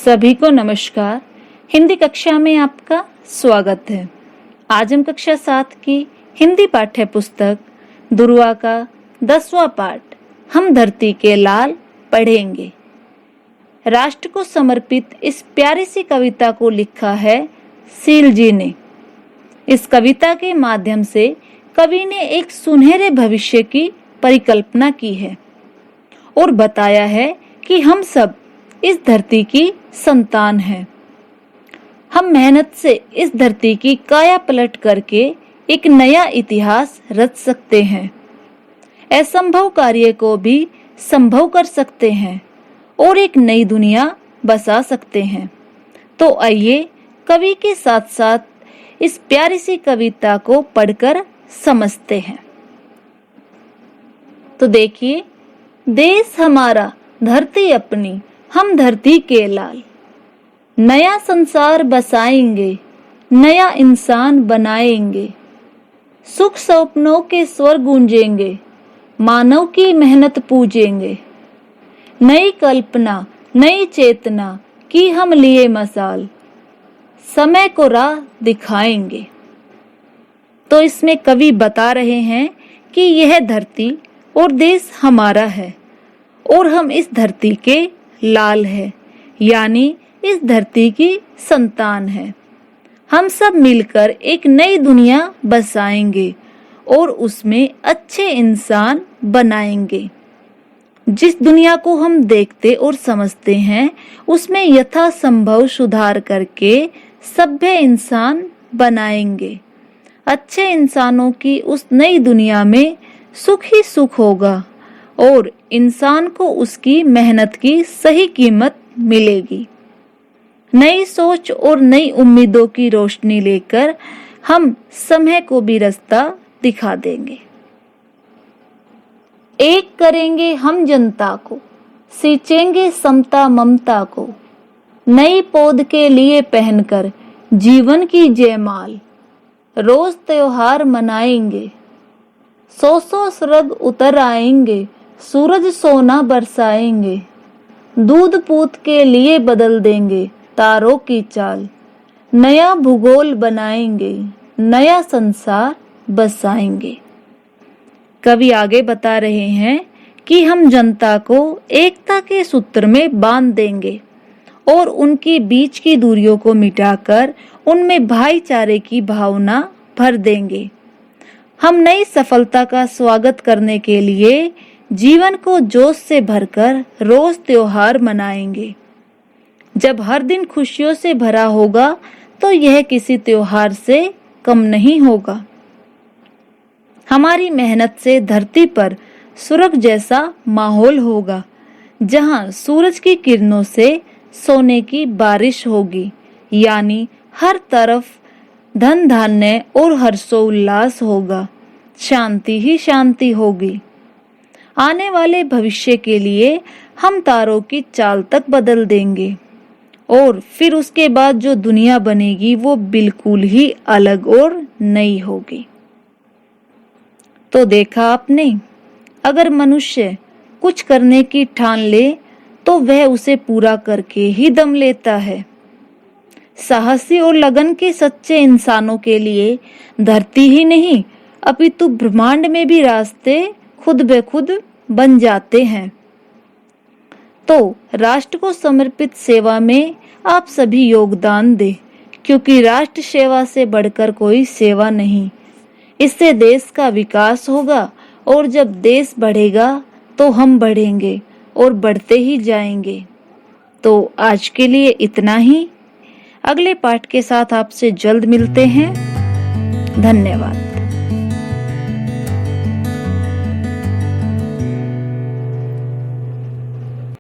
सभी को नमस्कार। हिंदी कक्षा में आपका स्वागत है। आज हम कक्षा 7 की हिंदी पाठ्य पुस्तक दुर्वा का 10वां पाठ हम धरती के लाल पढ़ेंगे। राष्ट्र को समर्पित इस प्यारी सी कविता को लिखा है सील जी ने। इस कविता के माध्यम से कवि ने एक सुनहरे भविष्य की परिकल्पना की है और बताया है कि हम सब इस धरती की संतान हैं। हम मेहनत से इस धरती की काया पलट करके एक नया इतिहास रच सकते हैं। असंभव कार्य को भी संभव कर सकते हैं और एक नई दुनिया बसा सकते हैं। तो आइए कवि के साथ साथ इस प्यारी सी कविता को पढ़कर समझते हैं। तो देखिए, देश हमारा धरती अपनी, हम धरती के लाल, नया संसार बसाएंगे, नया इंसान बनाएंगे, सुख सपनों के स्वर गूंजेंगे, मानव की मेहनत पूजेंगे, नई कल्पना नई चेतना की हम लिए मसाल, समय को राह दिखाएंगे। तो इसमें कवि बता रहे हैं कि यह धरती और देश हमारा है और हम इस धरती के लाल है, यानी इस धरती की संतान है। हम सब मिलकर एक नई दुनिया बसाएंगे और उसमें अच्छे इंसान बनाएंगे। जिस दुनिया को हम देखते और समझते हैं उसमें यथासंभव सुधार करके सभ्य इंसान बनाएंगे। अच्छे इंसानों की उस नई दुनिया में सुख ही सुख होगा और इंसान को उसकी मेहनत की सही कीमत मिलेगी। नई सोच और नई उम्मीदों की रोशनी लेकर हम समय को भी रास्ता दिखा देंगे। एक करेंगे हम जनता को, सींचेंगे समता ममता को, नई पौध के लिए पहनकर जीवन की जयमाल, रोज त्योहार मनाएंगे, सौ सरग उतर आएंगे, सूरज सोना बरसाएंगे, दूध पूत के लिए बदल देंगे तारों की चाल, नया भूगोल बनाएंगे, नया संसार बसाएंगे। कवि आगे बता रहे हैं कि हम जनता को एकता के सूत्र में बांध देंगे और उनके बीच की दूरियों को मिटाकर उनमें भाईचारे की भावना भर देंगे। हम नई सफलता का स्वागत करने के लिए जीवन को जोश से भरकर रोज त्योहार मनाएंगे। जब हर दिन खुशियों से भरा होगा तो यह किसी त्योहार से कम नहीं होगा। हमारी मेहनत से धरती पर स्वर्ग जैसा माहौल होगा, जहां सूरज की किरणों से सोने की बारिश होगी, यानी हर तरफ धन धान्य और हर्षोल्लास होगा, शांति ही शांति होगी। आने वाले भविष्य के लिए हम तारों की चाल तक बदल देंगे और फिर उसके बाद जो दुनिया बनेगी वो बिल्कुल ही अलग और नई होगी। तो देखा आपने, अगर मनुष्य कुछ करने की ठान ले तो वह उसे पूरा करके ही दम लेता है। साहसी और लगन के सच्चे इंसानों के लिए धरती ही नहीं अपितु ब्रह्मांड में भी रास्ते खुद ब खुद बन जाते हैं। तो राष्ट्र को समर्पित सेवा में आप सभी योगदान दें, क्योंकि राष्ट्र सेवा से बढ़कर कोई सेवा नहीं। इससे देश का विकास होगा और जब देश बढ़ेगा तो हम बढ़ेंगे और बढ़ते ही जाएंगे। तो आज के लिए इतना ही। अगले पाठ के साथ आपसे जल्द मिलते हैं। धन्यवाद।